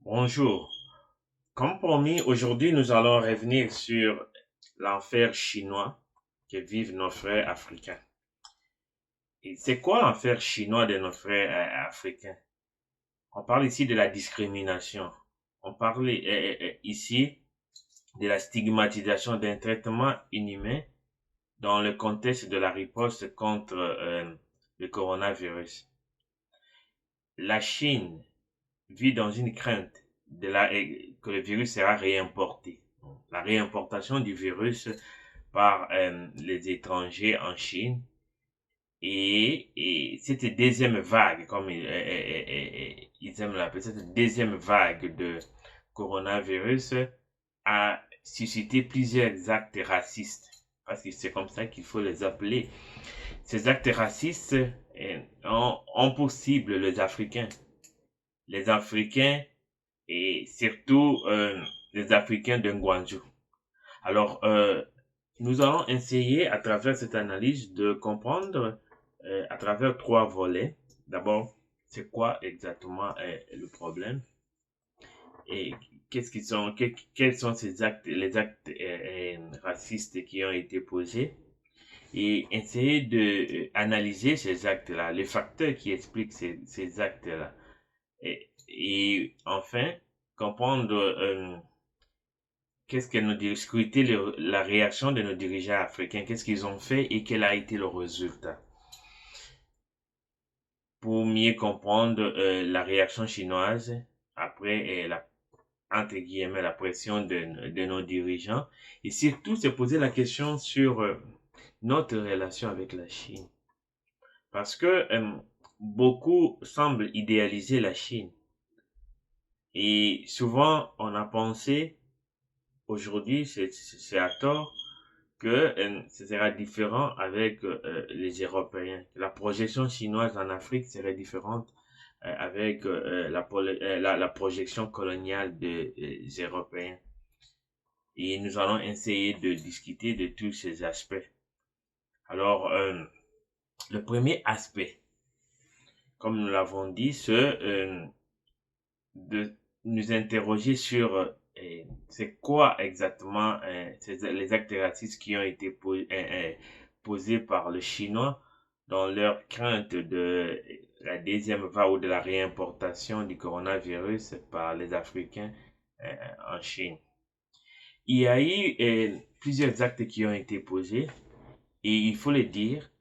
Bonjour. Comme promis, aujourd'hui nous allons revenir sur l'enfer chinois que vivent nos frères africains. Et c'est quoi l'enfer chinois de nos frères africains? On parle ici de la discrimination. On parle ici de la stigmatisation d'un traitement inhumain dans le contexte de la riposte contre le coronavirus. La Chine vit dans une crainte que le virus sera réimporté. La réimportation du virus par les étrangers en Chine et cette deuxième vague, comme ils aiment l'appeler, cette deuxième vague de coronavirus a suscité plusieurs actes racistes, parce que c'est comme ça qu'il faut les appeler. Ces actes racistes ont pour cible les Africains et surtout les Africains de Guangzhou. Alors, nous allons essayer à travers cette analyse de comprendre à travers trois volets. D'abord, c'est quoi exactement le problème et quels sont ces actes, les actes racistes qui ont été posés et essayer de analyser ces actes-là, les facteurs qui expliquent ces actes-là. Et enfin, comprendre qu'est-ce que scruter la réaction de nos dirigeants africains, qu'est-ce qu'ils ont fait et quel a été le résultat. Pour mieux comprendre la réaction chinoise après entre guillemets, la pression de nos dirigeants et surtout se poser la question sur notre relation avec la Chine. Parce que beaucoup semblent idéaliser la Chine. Et souvent, on a pensé, aujourd'hui, c'est à tort, que ce sera différent avec les Européens. La projection chinoise en Afrique serait différente avec la projection coloniale des Européens. Et nous allons essayer de discuter de tous ces aspects. Alors, le premier aspect, comme nous l'avons dit, c'est de nous interroger sur c'est quoi exactement les actes racistes qui ont été posés par le Chinois dans leur crainte de la deuxième vague ou de la réimportation du coronavirus par les Africains en Chine. Il y a eu plusieurs actes qui ont été posés et il faut le dire,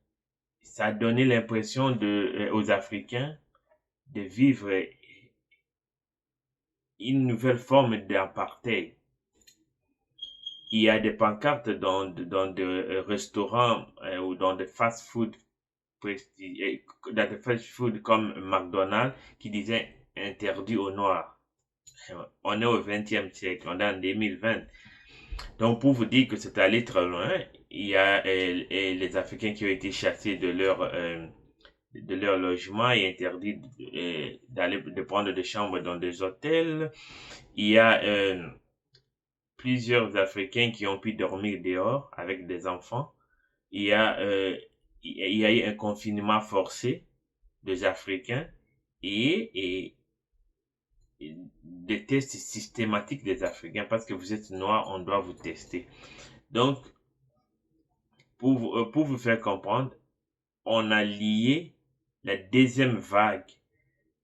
ça a donné l'impression aux Africains de vivre une nouvelle forme d'apartheid. Il y a des pancartes dans des restaurants ou dans des fast-food dans des fast-food comme McDonald's qui disaient interdit aux Noirs. On est au 20e siècle, on est en 2020. Donc pour vous dire que c'est allé très loin, il y a les Africains qui ont été chassés de leur logement et interdit de prendre des chambres dans des hôtels. Il y a plusieurs Africains qui ont pu dormir dehors avec des enfants. Il y a eu un confinement forcé des Africains et des tests systématiques des Africains parce que vous êtes noir, on doit vous tester. Donc, pour vous faire comprendre, on a lié la deuxième vague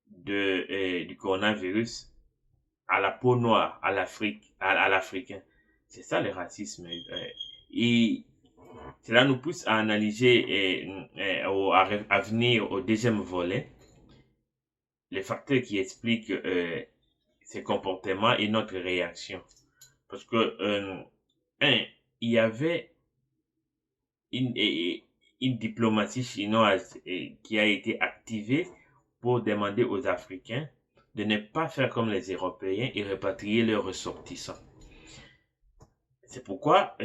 du coronavirus à la peau noire, à l'Africain. C'est ça le racisme. Et cela nous pousse à analyser à venir au deuxième volet, les facteurs qui expliquent ces comportements et notre réaction. Parce que, il y avait une, une diplomatie chinoise qui a été activée pour demander aux Africains de ne pas faire comme les Européens et répatrier leurs ressortissants. C'est pourquoi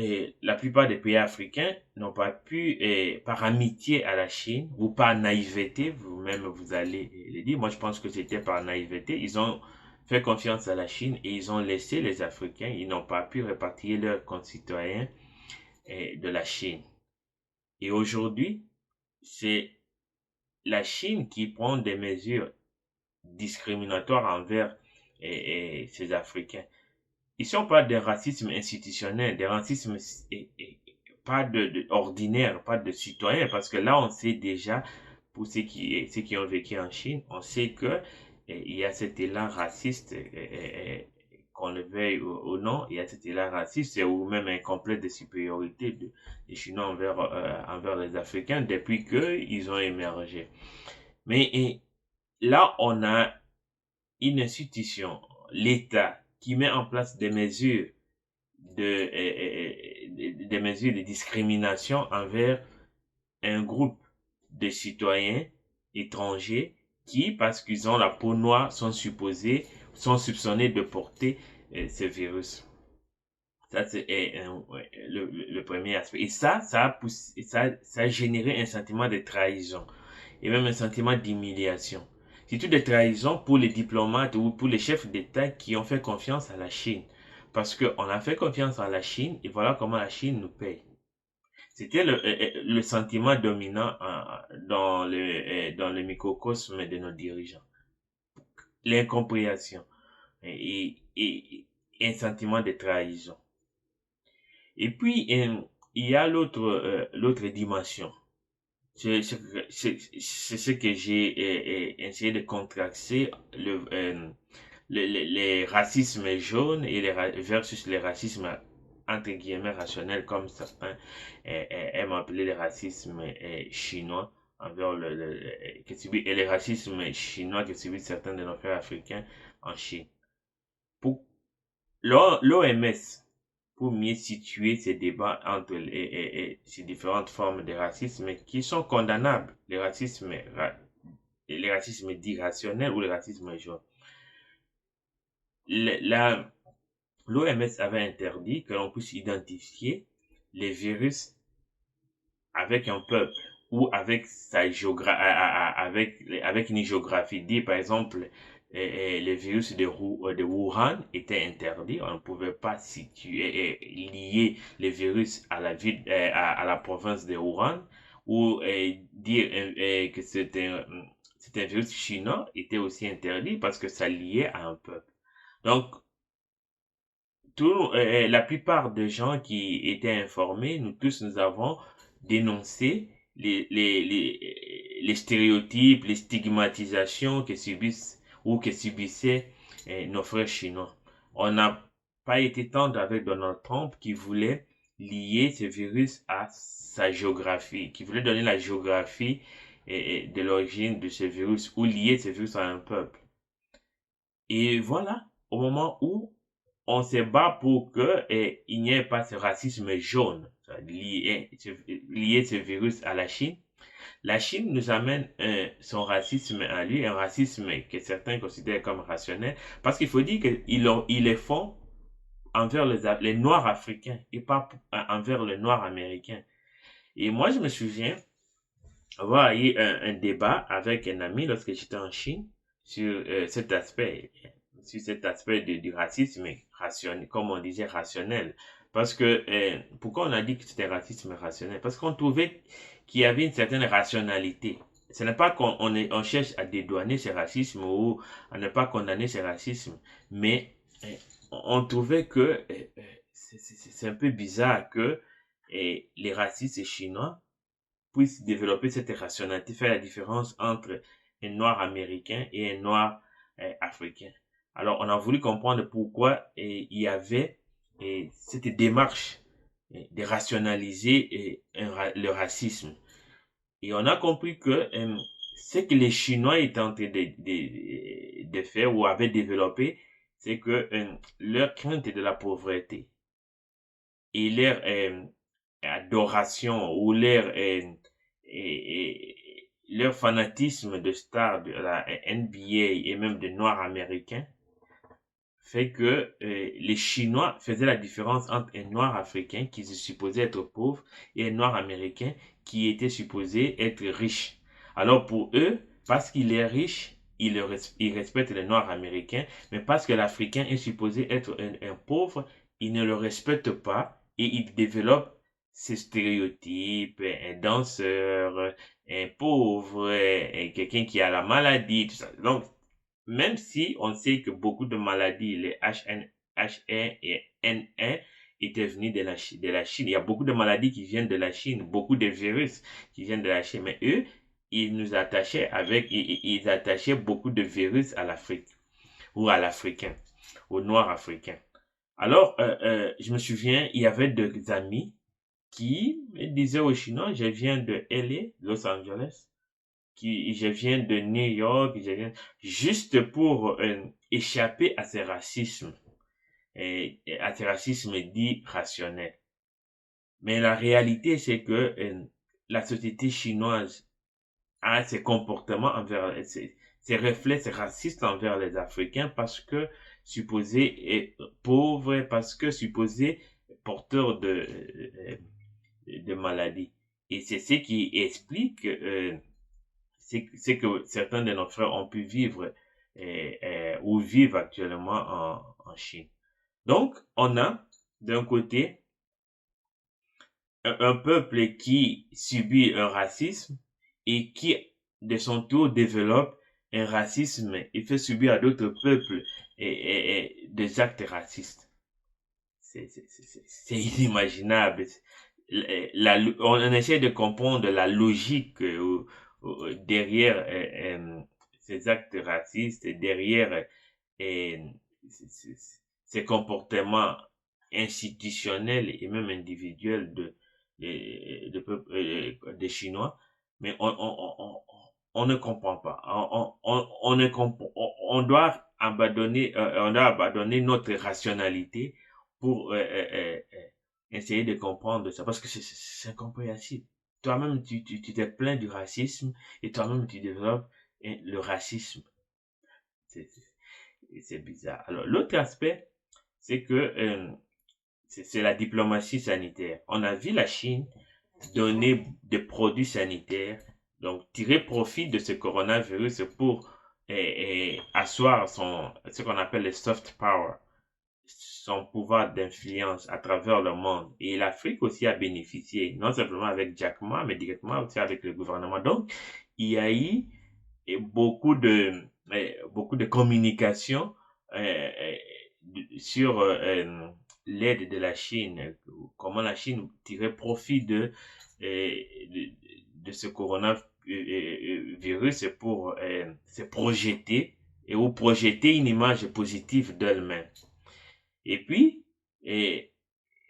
la plupart des pays africains n'ont pas pu, par amitié à la Chine ou par naïveté, vous-même vous allez le dire, moi je pense que c'était par naïveté, ils ont fait confiance à la Chine et ils ont laissé les Africains, ils n'ont pas pu répatrier leurs concitoyens de la Chine. Et aujourd'hui, c'est la Chine qui prend des mesures discriminatoires envers ces Africains. Ici, on parle de racisme institutionnel, de racisme pas ordinaire, pas de citoyen, parce que là, on sait déjà, pour ceux qui ont vécu en Chine, on sait que il y a cet élan raciste, qu'on le veuille ou non, il y a cet élan raciste ou même un complexe de supériorité des Chinois envers les Africains depuis qu'ils ont émergé. Mais là, on a une institution, l'État, qui met en place des mesures des mesures de discrimination envers un groupe de citoyens étrangers qui, parce qu'ils ont la peau noire, sont soupçonnés de porter ce virus. Ça, c'est le premier aspect. Et ça a généré un sentiment de trahison et même un sentiment d'humiliation. Surtout de trahison pour les diplomates ou pour les chefs d'État qui ont fait confiance à la Chine. Parce qu'on a fait confiance à la Chine et voilà comment la Chine nous paye. C'était le sentiment dominant dans le microcosme de nos dirigeants. L'incompréhension et un sentiment de trahison. Et puis, il y a l'autre dimension. C'est ce que j'ai essayé de contraxer, les racismes jaunes versus les racismes entre guillemets rationnels, comme certains aiment appeler les racismes chinois envers et les racismes chinois que subissent certains de nos frères africains en Chine. Pour l'OMS, pour mieux situer ces débats entre ces différentes formes de racisme qui sont condamnables, les racismes dits rationnels ou les racismes jaune. L'OMS avait interdit que l'on puisse identifier les virus avec un peuple ou avec avec une géographie. Dit par exemple, les virus de Wuhan étaient interdits. On ne pouvait pas lier les virus à la ville, à la province de Wuhan ou dire que c'est un virus chinois était aussi interdit parce que ça liait à un peuple. Donc, la plupart des gens qui étaient informés, nous avons dénoncé les stéréotypes, les stigmatisations que subissaient nos frères chinois. On n'a pas été tendre avec Donald Trump qui voulait lier ce virus à sa géographie, qui voulait donner la géographie de l'origine de ce virus ou lier ce virus à un peuple. Et voilà, au moment où on se bat pour que il n'y ait pas ce racisme jaune, lier ce virus à la Chine. La Chine nous amène son racisme à lui, un racisme que certains considèrent comme rationnel, parce qu'il faut dire qu'ils le font envers les Noirs africains et pas envers les Noirs américains. Et moi, je me souviens avoir eu un débat avec un ami lorsque j'étais en Chine sur cet aspect du racisme rationnel, comme on disait rationnel. Parce que, pourquoi on a dit que c'était racisme rationnel? Parce qu'on trouvait qu'il y avait une certaine rationalité. Ce n'est pas on cherche à dédouaner ce racisme ou à ne pas condamner ce racisme, mais on trouvait que c'est un peu bizarre que les racistes chinois puissent développer cette rationalité, faire la différence entre un noir américain et un noir africain. Alors, on a voulu comprendre pourquoi il y avait cette démarche de rationaliser le racisme. Et on a compris que ce que les Chinois étaient en train de faire ou avaient développé, c'est que leur crainte de la pauvreté et leur adoration ou leur fanatisme de stars de la NBA et même de noirs américains fait que les Chinois faisaient la différence entre un noir africain qui se supposait être pauvre et un noir américain qui était supposé être riche. Alors pour eux, parce qu'il est riche, ils respectent le noir américain, mais parce que l'Africain est supposé être un pauvre, ils ne le respectent pas et ils développent ces stéréotypes, un danseur, un pauvre, quelqu'un qui a la maladie, tout ça. Donc, même si on sait que beaucoup de maladies, les H1 et N1, étaient venues de la Chine. Il y a beaucoup de maladies qui viennent de la Chine, beaucoup de virus qui viennent de la Chine. Mais eux, ils attachaient beaucoup de virus à l'Afrique ou à l'Africain, au noir africain. Alors, je me souviens, il y avait des amis qui me disaient aux Chinois, je viens de LA, Los Angeles, je viens de New York, juste pour échapper à ce racisme, et à ce racisme dit rationnel. Mais la réalité, c'est que la société chinoise a ces comportements ces réflexes racistes envers les Africains parce que supposés pauvres, parce que supposés porteurs de maladies. Et c'est ce qui explique c'est que certains de nos frères ont pu vivre ou vivent actuellement en Chine. Donc, on a d'un côté un peuple qui subit un racisme et qui, de son tour, développe un racisme et fait subir à d'autres peuples des actes racistes. C'est inimaginable. On essaie de comprendre la logique derrière ces actes racistes, derrière euh, ces ces comportements institutionnels et même individuels des Chinois, mais on ne comprend pas. On ne comprend, on doit abandonner notre rationalité pour essayer de comprendre ça, parce que c'est incompréhensible. Toi-même, tu te plains du racisme et toi-même, tu développes le racisme. C'est bizarre. Alors, l'autre aspect, c'est que c'est la diplomatie sanitaire. On a vu la Chine donner des produits sanitaires, donc tirer profit de ce coronavirus pour asseoir ce qu'on appelle le soft power, son pouvoir d'influence à travers le monde. Et l'Afrique aussi a bénéficié, non simplement avec Jack Ma, mais directement aussi avec le gouvernement. Donc, il y a eu beaucoup de communication sur l'aide de la Chine, comment la Chine tirait profit de ce coronavirus pour se projeter ou projeter une image positive d'elle-même. Et puis,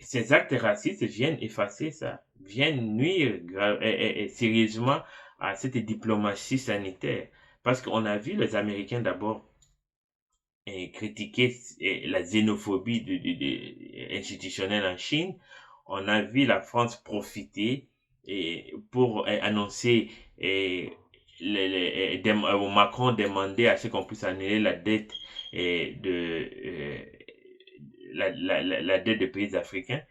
ces actes racistes viennent effacer ça, viennent nuire sérieusement à cette diplomatie sanitaire. Parce qu'on a vu les Américains d'abord critiquer la xénophobie institutionnelle en Chine. On a vu la France profiter pour annoncer Macron demander à ce qu'on puisse annuler la dette la dette des pays africains.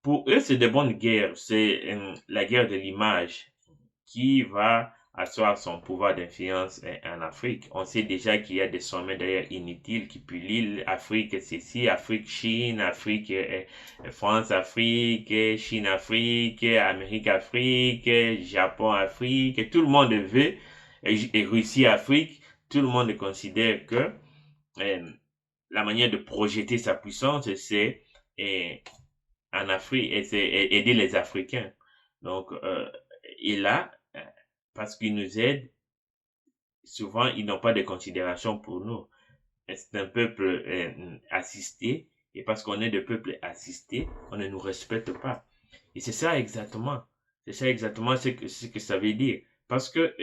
Pour eux, c'est de bonnes guerres. C'est la guerre de l'image qui va asseoir son pouvoir d'influence en Afrique. On sait déjà qu'il y a des sommets d'ailleurs inutiles qui pullulent. Afrique ceci, Afrique Chine, Afrique France Afrique, Chine Afrique, Amérique Afrique, Japon Afrique. Tout le monde veut et Russie Afrique. Tout le monde considère que la manière de projeter sa puissance, c'est en Afrique et c'est aider les Africains. Donc, et là, parce qu'ils nous aident, souvent ils n'ont pas de considération pour nous. C'est un peuple assisté, et parce qu'on est de peuple assisté, on ne nous respecte pas. Et c'est ça exactement ce que ça veut dire. Parce que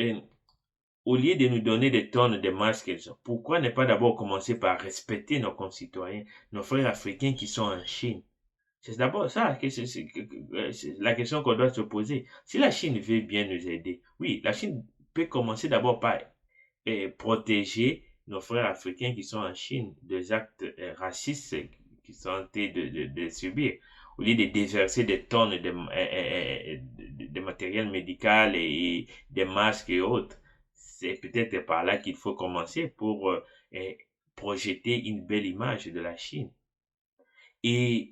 au lieu de nous donner des tonnes de masques, pourquoi ne pas d'abord commencer par respecter nos concitoyens, nos frères africains qui sont en Chine? C'est d'abord ça que c'est la question qu'on doit se poser. Si la Chine veut bien nous aider, oui, la Chine peut commencer d'abord par protéger nos frères africains qui sont en Chine des actes racistes qu'ils sont en train de subir. Au lieu de déverser des tonnes de matériel médical et des masques et autres, c'est peut-être par là qu'il faut commencer pour projeter une belle image de la Chine. Et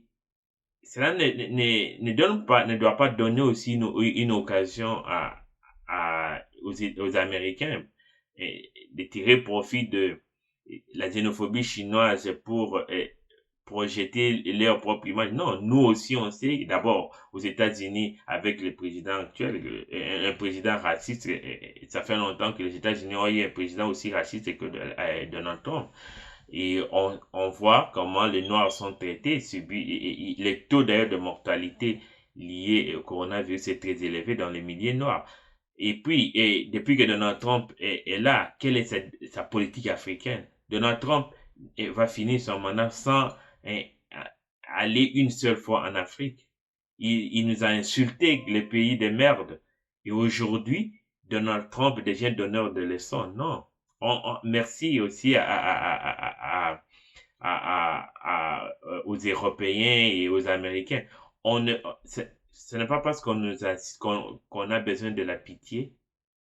cela ne doit pas donner aussi une occasion aux Américains de tirer profit la xénophobie chinoise pour projeter leur propre image. Non, nous aussi, on sait, d'abord, aux États-Unis, avec le président actuel, un président raciste, ça fait longtemps que les États-Unis ont eu un président aussi raciste que Donald Trump. Et on voit comment les Noirs sont traités, les taux d'ailleurs de mortalité liés au coronavirus est très élevé dans les milliers noirs. Et puis, depuis que Donald Trump est là, quelle est sa politique africaine? Donald Trump va finir son mandat sans hein, aller une seule fois en Afrique. Il nous a insulté, le pays de merde. Et aujourd'hui, Donald Trump devient donneur de leçons. Non. Merci aussi aux Européens et aux Américains. Ce n'est pas parce qu'on a besoin de la pitié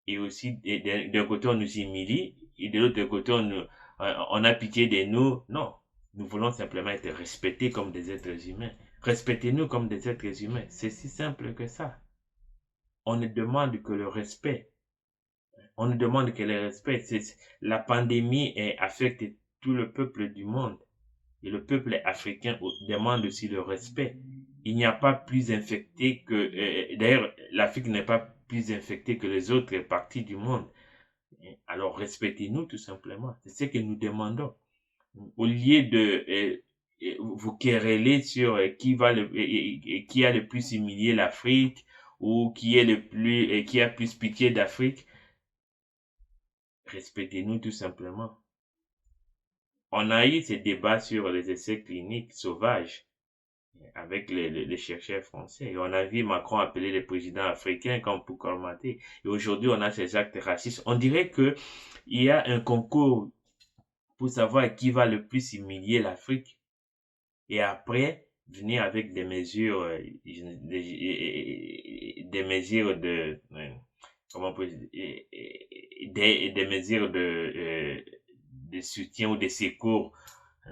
et aussi d'un côté on nous humilie et de l'autre côté on a pitié de nous. Non, nous voulons simplement être respectés comme des êtres humains. Respectez-nous comme des êtres humains. C'est si simple que ça. On ne demande que le respect. On ne demande que le respect. La pandémie affecte tout le peuple du monde. Et le peuple africain demande aussi le respect. Il n'y a pas plus infecté d'ailleurs, l'Afrique n'est pas plus infectée que les autres parties du monde. Alors, respectez-nous tout simplement. C'est ce que nous demandons. Au lieu de vous quereller sur qui a le plus humilié l'Afrique ou qui a plus pitié d'Afrique, respectez-nous tout simplement. On a eu ces débats sur les essais cliniques sauvages avec les chercheurs français. Et on a vu Macron appeler les présidents africains comme pour colmater. Et aujourd'hui, on a ces actes racistes. On dirait que il y a un concours pour savoir qui va le plus humilier l'Afrique. Et après, venir avec des mesures, des mesures de, comment on peut dire, des mesures de soutien ou de secours.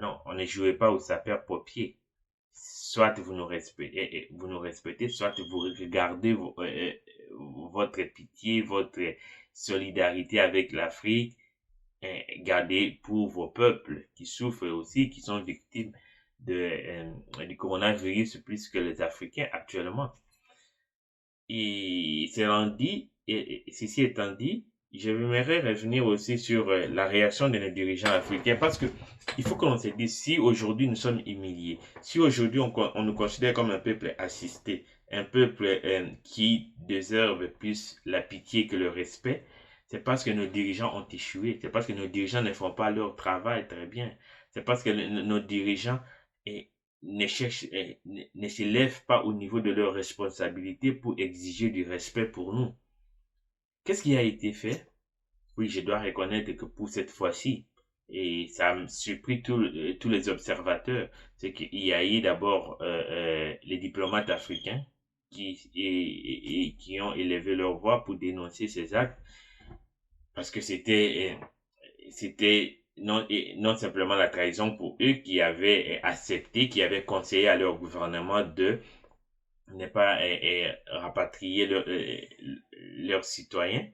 Non, on ne jouait pas au sapeur-pompier. Soit vous nous respectez, soit vous regardez votre pitié, votre solidarité avec l'Afrique, gardez pour vos peuples qui souffrent aussi, qui sont victimes du coronavirus plus que les Africains actuellement. Et ceci étant dit, j'aimerais revenir aussi sur la réaction de nos dirigeants africains parce que il faut qu'on se dise, si aujourd'hui nous sommes humiliés, si aujourd'hui on nous considère comme un peuple assisté, un peuple qui déserve plus la pitié que le respect, c'est parce que nos dirigeants ont échoué, c'est parce que nos dirigeants ne font pas leur travail très bien, c'est parce que nos dirigeants ne se lèvent pas au niveau de leurs responsabilités pour exiger du respect pour nous. Qu'est-ce qui a été fait? Oui, je dois reconnaître que pour cette fois-ci, et ça me surpris tous les observateurs, c'est qu'il y a eu d'abord les diplomates africains qui ont élevé leur voix pour dénoncer ces actes parce que c'était non simplement la trahison pour eux qui avaient accepté, qui avaient conseillé à leur gouvernement de ne pas rapatrier leurs citoyens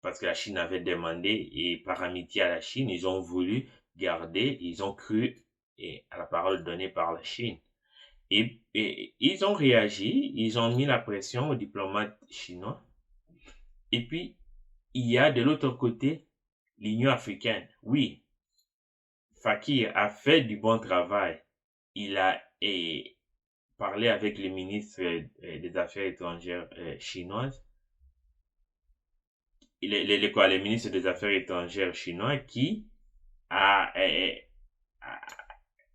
parce que la Chine avait demandé et par amitié à la Chine, ils ont voulu garder, ils ont cru à la parole donnée par la Chine. Et ils ont réagi, ils ont mis la pression aux diplomates chinois. Et puis, il y a de l'autre côté l'Union africaine. Oui, Fakir a fait du bon travail. Il a parlé avec le ministre des Affaires étrangères chinoises. Le ministre des Affaires étrangères chinois qui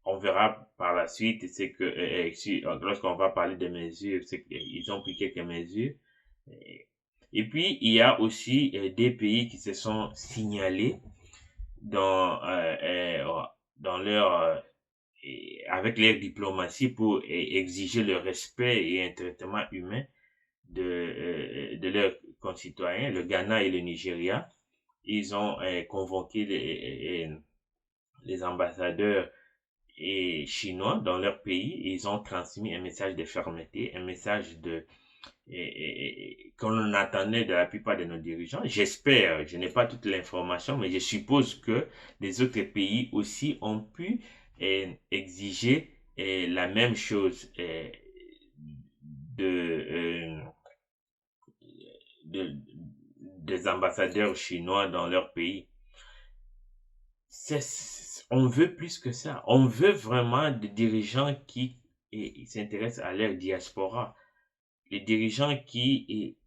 on verra par la suite, c'est que lorsqu'on va parler des mesures, c'est qu'ils ont pris quelques mesures. Et puis, il y a aussi des pays qui se sont signalés dans leur avec leur diplomatie pour exiger le respect et un traitement humain de leurs concitoyens, le Ghana et le Nigeria. Ils ont convoqué les ambassadeurs chinois dans leur pays et ils ont transmis un message de fermeté, un message qu'on attendait de la plupart de nos dirigeants. J'espère, je n'ai pas toute l'information, mais je suppose que les autres pays aussi ont pu exiger la même chose de, euh, de, des ambassadeurs chinois dans leur pays. On veut plus que ça. On veut vraiment des dirigeants qui s'intéressent à leur diaspora. Les dirigeants qui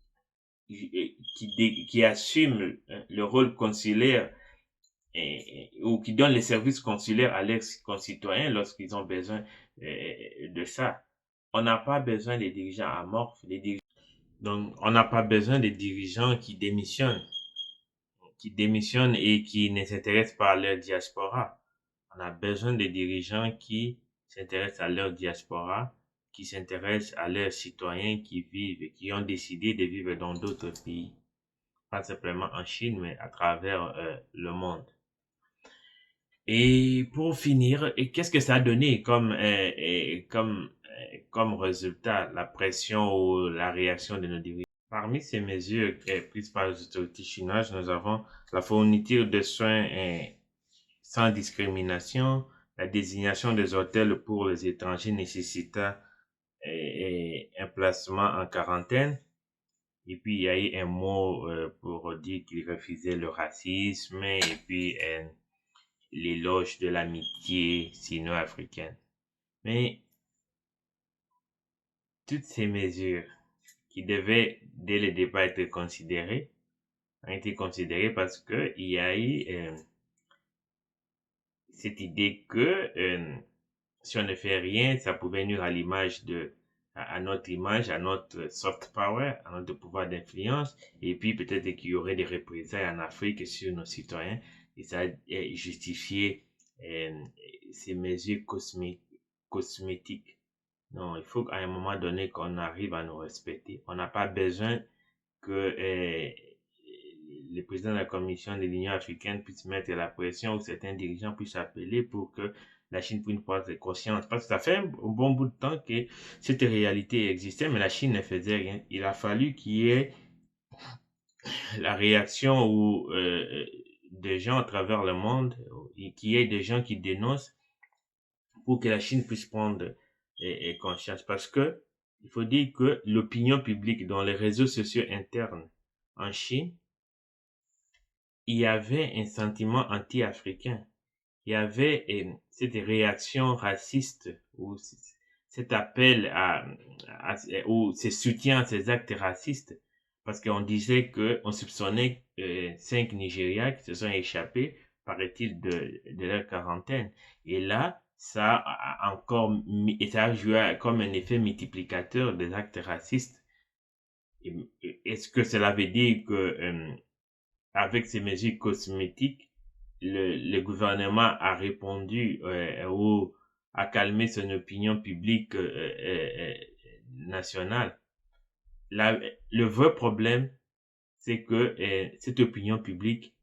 assument le rôle consulaire ou qui donnent les services consulaires à leurs concitoyens lorsqu'ils ont besoin de ça. On n'a pas besoin des dirigeants amorphes. Donc, on n'a pas besoin des dirigeants qui démissionnent et qui ne s'intéressent pas à leur diaspora. On a besoin de dirigeants qui s'intéressent à leur diaspora, qui s'intéressent à leurs citoyens qui vivent et qui ont décidé de vivre dans d'autres pays. Pas simplement en Chine, mais à travers le monde. Et pour finir, qu'est-ce que ça a donné comme résultat, la pression ou la réaction de nos dirigeants? Parmi ces mesures prises par les autorités chinoises, nous avons la fourniture de soins sans discrimination, la désignation des hôtels pour les étrangers nécessitant un placement en quarantaine. Et puis, il y a eu un mot pour dire qu'il refusait le racisme et puis l'éloge de l'amitié sino-africaine. Mais toutes ces mesures qui devaient dès le départ être considérées ont été considérées parce que il y a eu cette idée que si on ne fait rien, ça pouvait nuire à l'image à notre image, à notre soft power, à notre pouvoir d'influence, et puis peut-être qu'il y aurait des représailles en Afrique sur nos citoyens, et ça a justifié ces mesures cosmétiques. Non, il faut qu'à un moment donné qu'on arrive à nous respecter. On n'a pas besoin que le président de la Commission de l'Union africaine puisse mettre la pression ou certains dirigeants puissent appeler pour que la Chine puisse prendre conscience. Parce que ça fait un bon bout de temps que cette réalité existait, mais la Chine ne faisait rien. Il a fallu qu'il y ait la réaction ou des gens à travers le monde, et qu'il y ait des gens qui dénoncent pour que la Chine puisse prendre conscience. Parce que il faut dire que l'opinion publique dans les réseaux sociaux internes en Chine, il y avait un sentiment anti-africain. Il y avait cette réaction raciste ou cet appel ou ce soutien à ces actes racistes parce qu'on disait on soupçonnait 5 Nigériens qui se sont échappés, paraît-il, de leur quarantaine. Et là, ça a encore et ça a joué comme un effet multiplicateur des actes racistes. Est-ce que cela veut dire que avec ces mesures cosmétiques, le gouvernement a répondu ou a calmé son opinion publique nationale? Le vrai problème, c'est que cette opinion publique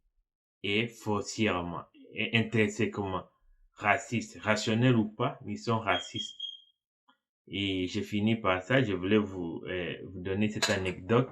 est foncièrement et intrinsèquement raciste, rationnelle ou pas, mais ils sont racistes. Et j'ai fini par ça. Je voulais vous donner cette anecdote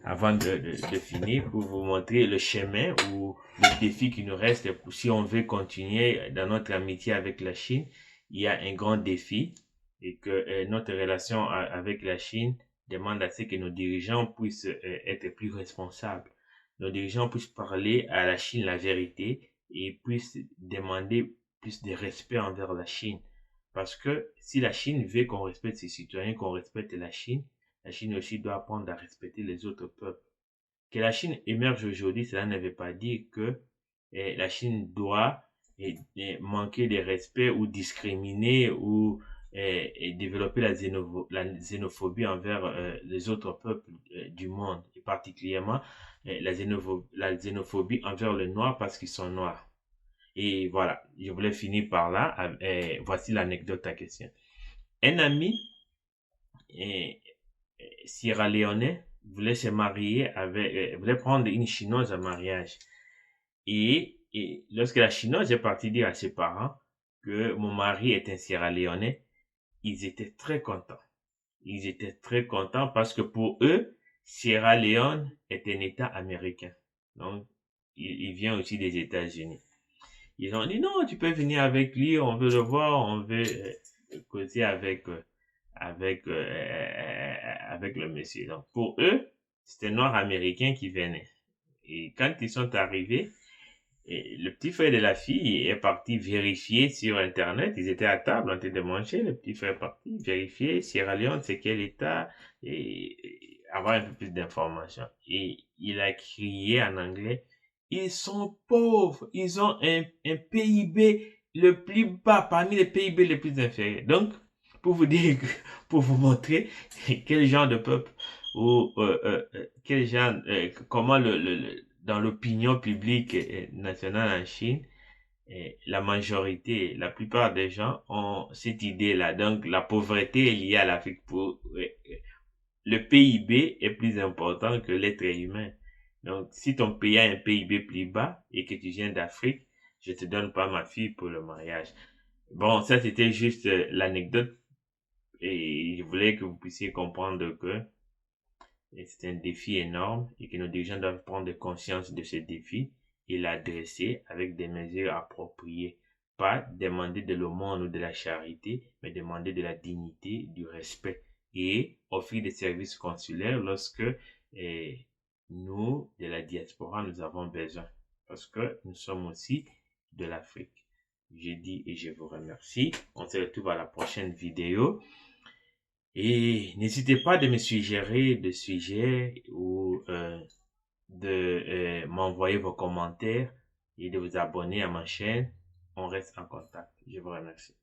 avant de finir pour vous montrer le chemin ou le défi qui nous reste si on veut continuer dans notre amitié avec la Chine. Il y a un grand défi et que notre relation avec la Chine demande à ce que nos dirigeants puissent être plus responsables. Nos dirigeants puissent parler à la Chine la vérité et puissent demander plus de respect envers la Chine. Parce que si la Chine veut qu'on respecte ses citoyens, qu'on respecte la Chine aussi doit apprendre à respecter les autres peuples. Que la Chine émerge aujourd'hui, cela ne veut pas dire que la Chine doit manquer de respect ou discriminer ou développer la xénophobie envers les autres peuples du monde, et particulièrement la xénophobie envers les Noirs parce qu'ils sont noirs. Et voilà, je voulais finir par là. Voici l'anecdote à question. Un ami sierra-léonais voulait se marier voulait prendre une chinoise en mariage. Et lorsque la chinoise est partie dire à ses parents que mon mari est un sierra-léonais, ils étaient très contents. Ils étaient très contents parce que pour eux, Sierra Leone est un État américain. Donc, il vient aussi des États-Unis. Ils ont dit non, tu peux venir avec lui, on veut le voir, on veut causer avec le monsieur. Donc, pour eux, c'était Noirs américains qui venaient. Et quand ils sont arrivés, et le petit frère de la fille est parti vérifier sur Internet. Ils étaient à table en train de manger. Le petit frère est parti vérifier Sierra Leone, c'est quel état, et avoir un peu plus d'informations. Et il a crié en anglais, ils sont pauvres, ils ont un PIB le plus bas parmi les PIB les plus inférieurs. Donc, pour vous dire, pour vous montrer quel genre de peuple ou quel genre, comment dans l'opinion publique nationale en Chine, la majorité, la plupart des gens ont cette idée-là. Donc, la pauvreté est liée à l'Afrique. Le PIB est plus important que l'être humain. Donc, si ton pays a un PIB plus bas et que tu viens d'Afrique, je te donne pas ma fille pour le mariage. Bon, ça c'était juste l'anecdote et je voulais que vous puissiez comprendre que c'est un défi énorme et que nos dirigeants doivent prendre conscience de ce défi et l'adresser avec des mesures appropriées. Pas demander de l'aumône ou de la charité, mais demander de la dignité, du respect et offrir des services consulaires lorsque nous, de la diaspora, nous avons besoin. Parce que nous sommes aussi de l'Afrique. Je dis et je vous remercie. On se retrouve à la prochaine vidéo. Et n'hésitez pas de me suggérer des sujets ou de m'envoyer vos commentaires et de vous abonner à ma chaîne. On reste en contact. Je vous remercie.